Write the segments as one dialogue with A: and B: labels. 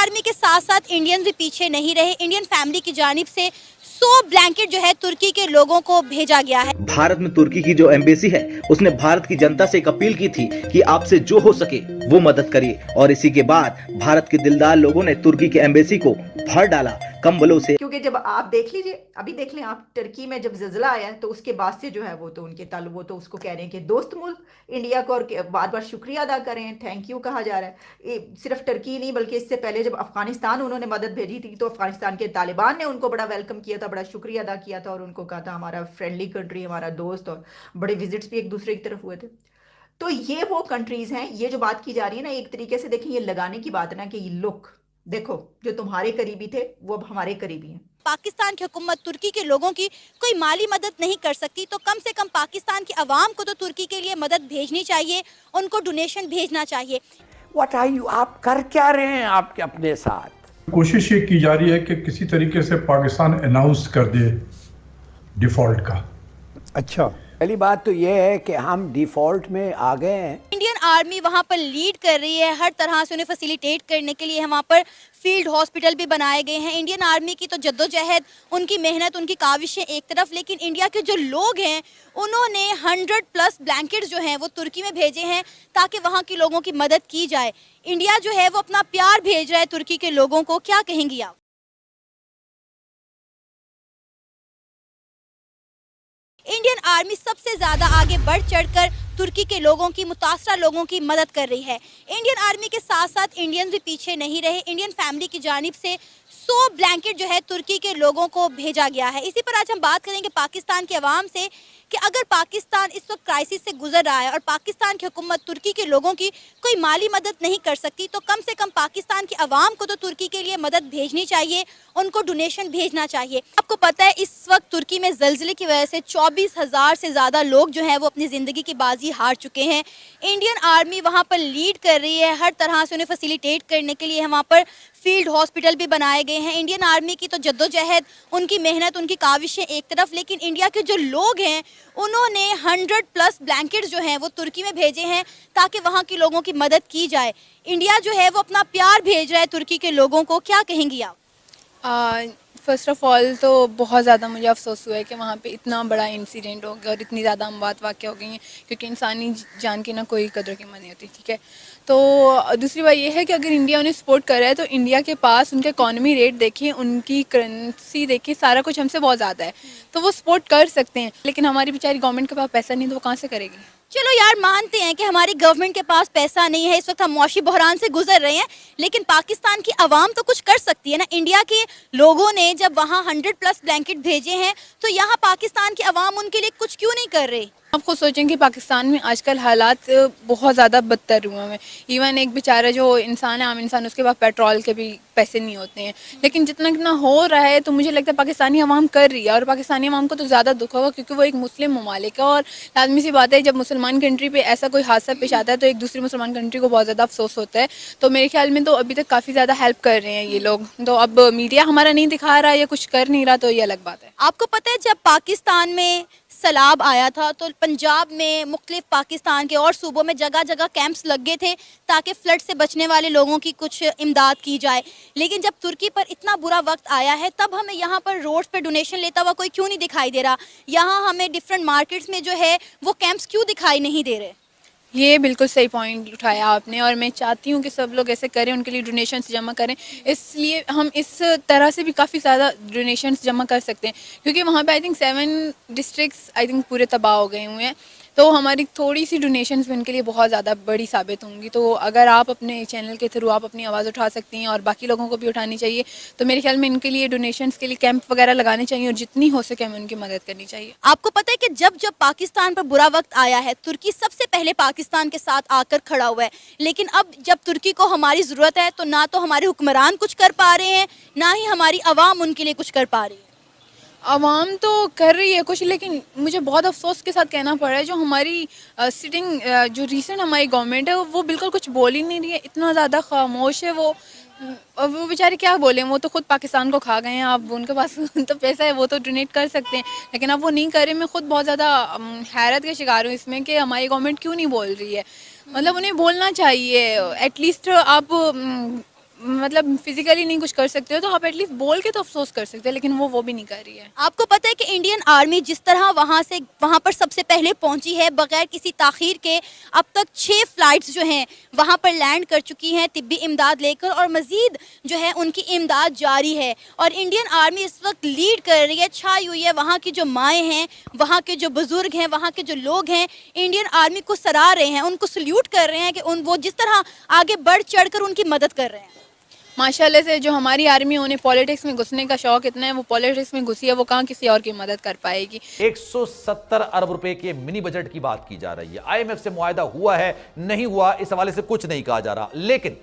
A: Army के साथ साथ इंडियन भी पीछे नहीं रहे। इंडियन फैमिली की जानिब से 100 ब्लैंकेट जो है तुर्की के लोगों को भेजा गया है।
B: भारत में तुर्की की जो एम्बेसी है उसने भारत की जनता से एक अपील की थी कि आपसे जो हो सके वो मदद करिए, और इसी के बाद भारत के दिलदार लोगों ने तुर्की के एम्बेसी को भर डाला कंबलों से।
C: क्योंकि जब आप देख लीजिए, अभी देख लें आप, टर्की में जब ज़िलज़ला आया तो उसके बाद से जो है वो तो उनके ताल्लुक, वो तो उसको कह रहे हैं कि दोस्त मुल्क इंडिया को, और बार बार शुक्रिया अदा करें, थैंक यू कहा जा रहा है। सिर्फ टर्की नहीं बल्कि इससे पहले जब अफगानिस्तान उन्होंने मदद भेजी थी तो अफगानिस्तान के तालिबान ने उनको बड़ा वेलकम किया था, बड़ा शुक्रिया अदा किया था, और उनको कहा था हमारा फ्रेंडली कंट्री, हमारा दोस्त, और बड़े विजिट्स भी एक दूसरे की तरफ हुए थे। तो ये वो कंट्रीज हैं। ये जो बात की जा रही है ना, एक तरीके से देखिए, ये लगाने की बात ना कि ये लुक देखो, जो तुम्हारे करीबी थे वो अब हमारे करीबी हैं।
A: पाकिस्तान की हुकूमत तुर्की के लोगों की कोई माली मदद नहीं कर सकती, तो कम से कम पाकिस्तान की आवाम को तो तुर्की के लिए मदद भेजनी चाहिए, उनको डोनेशन भेजना चाहिए।
D: What are you? आप कर क्या रहे हैं आपके अपने साथ?
E: कोशिश ये की जा रही है कि किसी तरीके से पाकिस्तान अनाउंस कर दे डिफॉल्ट का।
D: अच्छा, पहली बात तो ये है कि हम डिफॉल्ट में आ गए हैं।
A: इंडियन आर्मी वहाँ पर लीड कर रही है, हर तरह से उन्हें फैसिलिटेट करने के लिए वहाँ पर फील्ड हॉस्पिटल भी बनाए गए हैं। इंडियन आर्मी की तो जद्दोजहद, उनकी मेहनत, उनकी काविशें एक तरफ, लेकिन इंडिया के जो लोग हैं उन्होंने 100+ ब्लैंकेट्स जो हैं वो तुर्की में भेजे हैं ताकि वहाँ के लोगों की मदद की जाए। इंडिया जो है वो अपना प्यार भेज रहा है तुर्की के लोगों को, क्या कहेंगी आप? इंडियन आर्मी सबसे ज्यादा आगे बढ़ चढ़कर तुर्की के लोगों की, मुतासरा लोगों की मदद कर रही है। इंडियन आर्मी के साथ साथ इंडियन भी पीछे नहीं रहे। इंडियन फैमिली की जानिब से 100 ब्लैंकेट जो है तुर्की के लोगों को भेजा गया है। इसी पर आज हम बात करेंगे पाकिस्तान के अवाम से कि अगर पाकिस्तान इस वक्त क्राइसिस से गुजर रहा है और पाकिस्तान की हुकूमत तुर्की के लोगों की कोई माली मदद नहीं कर सकती, तो कम से कम पाकिस्तान की आवाम को तो तुर्की के लिए मदद भेजनी चाहिए, उनको डोनेशन भेजना चाहिए। आपको पता है इस वक्त तुर्की में ज़ल्ज़ले की वजह से 24,000 से ज़्यादा लोग जो हैं वो अपनी ज़िंदगी की बाजी हार चुके हैं। इंडियन आर्मी वहाँ पर लीड कर रही है, हर तरह से उन्हें फैसिलिटेट करने के लिए वहाँ पर फील्ड हॉस्पिटल भी बनाए गए हैं। इंडियन आर्मी की तो जद्दोजहद, उनकी मेहनत, उनकी काविशें एक तरफ, लेकिन इंडिया के जो लोग हैं उन्होंने 100+ ब्लैंकेट्स जो हैं वो तुर्की में भेजे हैं ताकि वहाँ के लोगों की मदद की जाए। इंडिया जो है वो अपना प्यार भेज रहा है तुर्की के लोगों को, क्या कहेंगी आप?
F: फ़र्स्ट ऑफ़ ऑल तो बहुत ज़्यादा मुझे अफसोस हुआ है कि वहाँ पे इतना बड़ा इंसिडेंट हो गया और इतनी ज़्यादा अमवात वाक़या हो गई हैं, क्योंकि इंसानी जान की ना कोई कदर कीमत नहीं होती, ठीक है। तो दूसरी बात ये है कि अगर इंडिया उन्हें सपोर्ट कर रहा है तो इंडिया के पास उनका इकॉनमी रेट देखिए, उनकी करेंसी देखिए, सारा कुछ हमसे बहुत ज़्यादा है, तो वो सपोर्ट कर सकते हैं। लेकिन हमारी बेचारी गवर्नमेंट के पास पैसा नहीं, तो वो कहाँ से करेगी?
A: चलो यार, मानते हैं कि हमारी गवर्नमेंट के पास पैसा नहीं है, इस वक्त हम मौशी बहरान से गुजर रहे हैं, लेकिन पाकिस्तान की आवाम तो कुछ कर सकती है ना। इंडिया के लोगों ने जब वहाँ 100+ ब्लैंकेट भेजे हैं तो यहाँ पाकिस्तान की आवाम उनके लिए कुछ क्यों नहीं कर रही?
F: आप खुद सोचें कि पाकिस्तान में आजकल हालात बहुत ज़्यादा बदतर हुए हैं। इवन एक बेचारा जो इंसान है, आम इंसान, उसके पास पेट्रोल के भी पैसे नहीं होते हैं, लेकिन जितना कितना हो रहा है तो मुझे लगता है पाकिस्तानी आवाम कर रही है। और पाकिस्तानी आवाम को तो ज़्यादा दुख होगा क्योंकि वो एक मुस्लिम ममालिक है, और लाजमी सी बात है जब मुसलमान कंट्री पे ऐसा कोई हादसा पेश आता है तो एक दूसरी मुसलमान कंट्री को बहुत ज़्यादा अफसोस होता है। तो मेरे ख्याल में तो अभी तक काफ़ी ज़्यादा हेल्प कर रहे हैं ये लोग। तो अब मीडिया हमारा नहीं दिखा रहा या कुछ कर नहीं रहा तो ये अलग बात है।
A: आपको पता है जब पाकिस्तान में सैलाब आया था तो पंजाब में, मुख्तलिफ पाकिस्तान के और सूबों में जगह जगह कैंप्स लग गए थे ताकि फ्लड से बचने वाले लोगों की कुछ इमदाद की जाए। लेकिन जब तुर्की पर इतना बुरा वक्त आया है तब हमें यहाँ पर रोड्स पे डोनेशन लेता हुआ कोई क्यों नहीं दिखाई दे रहा? यहाँ हमें डिफरेंट मार्केट्स में जो है वो कैंप्स क्यों दिखाई नहीं दे रहे?
F: ये बिल्कुल सही पॉइंट उठाया आपने, और मैं चाहती हूँ कि सब लोग ऐसे करें, उनके लिए डोनेशंस जमा करें। इसलिए हम इस तरह से भी काफ़ी ज़्यादा डोनेशंस जमा कर सकते हैं, क्योंकि वहाँ पे I think 7 districts I think पूरे तबाह हो गए हुए हैं। तो हमारी थोड़ी सी डोनेशंस भी उनके लिए बहुत ज़्यादा बड़ी साबित होंगी। तो अगर आप अपने चैनल के थ्रू आप अपनी आवाज़ उठा सकती हैं और बाकी लोगों को भी उठानी चाहिए, तो मेरे ख्याल में इनके लिए डोनेशंस के लिए कैंप वगैरह लगाने चाहिए और जितनी हो सके हमें उनकी मदद करनी चाहिए।
A: आपको पता है कि जब जब पाकिस्तान पर बुरा वक्त आया है तुर्की सबसे पहले पाकिस्तान के साथ आकर खड़ा हुआ है, लेकिन अब जब तुर्की को हमारी ज़रूरत है तो ना तो हमारे हुक्मरान कुछ कर पा रहे हैं, ना ही हमारी आवाम उनके लिए कुछ कर पा रही है।
F: आवाम तो कर रही है कुछ, लेकिन मुझे बहुत अफसोस के साथ कहना पड़ रहा है जो हमारी सिटिंग जो रीसेंट हमारी गवर्नमेंट है वो बिल्कुल कुछ बोल ही नहीं रही है, इतना ज़्यादा खामोश है वो। अब वो बेचारे क्या बोलें, वो तो खुद पाकिस्तान को खा गए हैं। अब उनके पास तो पैसा है, वो तो डोनेट कर सकते हैं, लेकिन अब वो नहीं कर रहे। मैं खुद बहुत ज़्यादा हैरत का शिकार हूँ इसमें कि हमारी गवर्नमेंट क्यों नहीं बोल रही है। मतलब उन्हें बोलना चाहिए, एटलीस्ट आप मतलब फिजिकली नहीं कुछ कर सकते हो तो आप एटलीस्ट बोल के तो अफसोस कर सकते हो, लेकिन वो भी नहीं कर रही है।
A: आपको पता है कि इंडियन आर्मी जिस तरह वहां पर सबसे पहले पहुंची है, बगैर किसी ताखीर के अब तक 6 फ्लाइट्स जो हैं वहां पर लैंड कर चुकी हैं तिब्बी इमदाद लेकर, और मजीद जो है उनकी इमदाद जारी है। और इंडियन आर्मी इस वक्त लीड कर रही है, छाई हुई है। वहाँ की जो माएँ हैं, वहाँ के जो बुजुर्ग हैं, वहाँ के जो लोग हैं, इंडियन आर्मी को सराह रहे हैं, उनको सल्यूट कर रहे हैं कि वो जिस तरह आगे बढ़ चढ़ कर उनकी मदद कर रहे हैं।
F: माशाल्लाह से जो हमारी आर्मी उन्हें पॉलिटिक्स में घुसने का शौक इतना है, वो पॉलिटिक्स में घुसी है, वो कहाँ किसी और की मदद कर पाएगी।
G: 170 अरब रुपए के मिनी बजट की बात की जा रही है। आईएमएफ से मुआहदा हुआ है नहीं हुआ इस हवाले से कुछ नहीं कहा जा रहा, लेकिन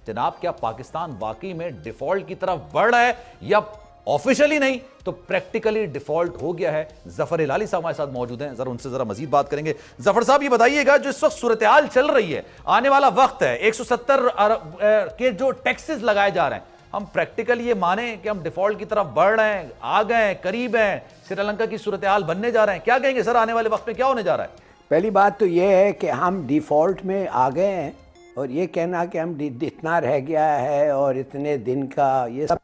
G: जनाब क्या पाकिस्तान वाकई में डिफॉल्ट की तरफ बढ़ रहा है या ऑफिशियली नहीं तो प्रैक्टिकली डिफॉल्ट हो गया है? जफर हिलाली साहब हमारे साथ मौजूद हैं, जरा उनसे जरा मजीद बात करेंगे। जफर साहब ये बताइएगा, जो इस वक्त सूरत हाल चल रही है, आने वाला वक्त है, 170 अरब के जो टैक्सेस लगाए जा रहे हैं, हम प्रैक्टिकली ये माने कि हम डिफॉल्ट की तरफ बढ़ रहे हैं, आ गए, करीब हैं, श्रीलंका की सूरत हाल बनने जा रहे हैं? क्या कहेंगे सर, आने वाले वक्त में क्या होने जा रहा है?
D: पहली बात तो ये है कि हम डिफ़ॉल्ट में आ गए हैं, और ये कहना कि हम इतना रह गया है और इतने दिन का, ये सब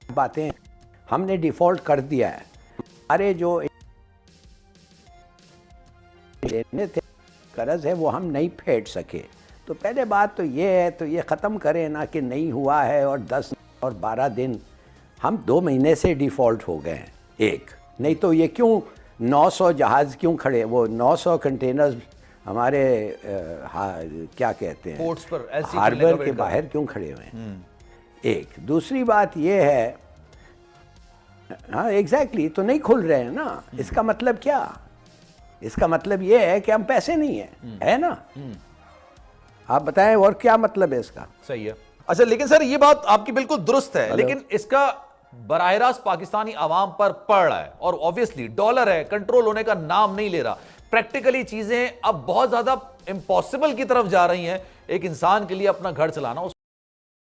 D: बातें हमने डिफ़ॉल्ट कर दिया है। हमारे जो लेने थे कर्ज है वो हम नहीं फेड सके, तो पहले बात तो ये है, तो ये ख़त्म करें ना कि नहीं हुआ है और 10 और 12 दिन, हम 2 महीने से डिफ़ॉल्ट हो गए हैं। एक नहीं तो ये क्यों 900 जहाज़ क्यों खड़े, वो 900 कंटेनर्स हमारे क्या कहते हैं
G: पोर्ट्स पर, LC
D: हार्बर के बाहर क्यों खड़े हुए हैं? एक दूसरी बात ये है, हाँ एग्जैक्टली, तो नहीं खुल रहे हैं ना, इसका मतलब क्या? इसका मतलब ये है कि हम पैसे नहीं है ना? आप बताएं और क्या मतलब है इसका?
G: सही है। अच्छा, लेकिन सर ये बात आपकी बिल्कुल दुरुस्त है, लेकिन इसका बराह रास्त पाकिस्तानी आवाम पर पड़ रहा है, और ऑब्वियसली डॉलर है, कंट्रोल होने का नाम नहीं ले रहा। प्रैक्टिकली चीजें अब बहुत ज्यादा इम्पॉसिबल की तरफ जा रही हैं। एक इंसान के लिए अपना घर चलाना,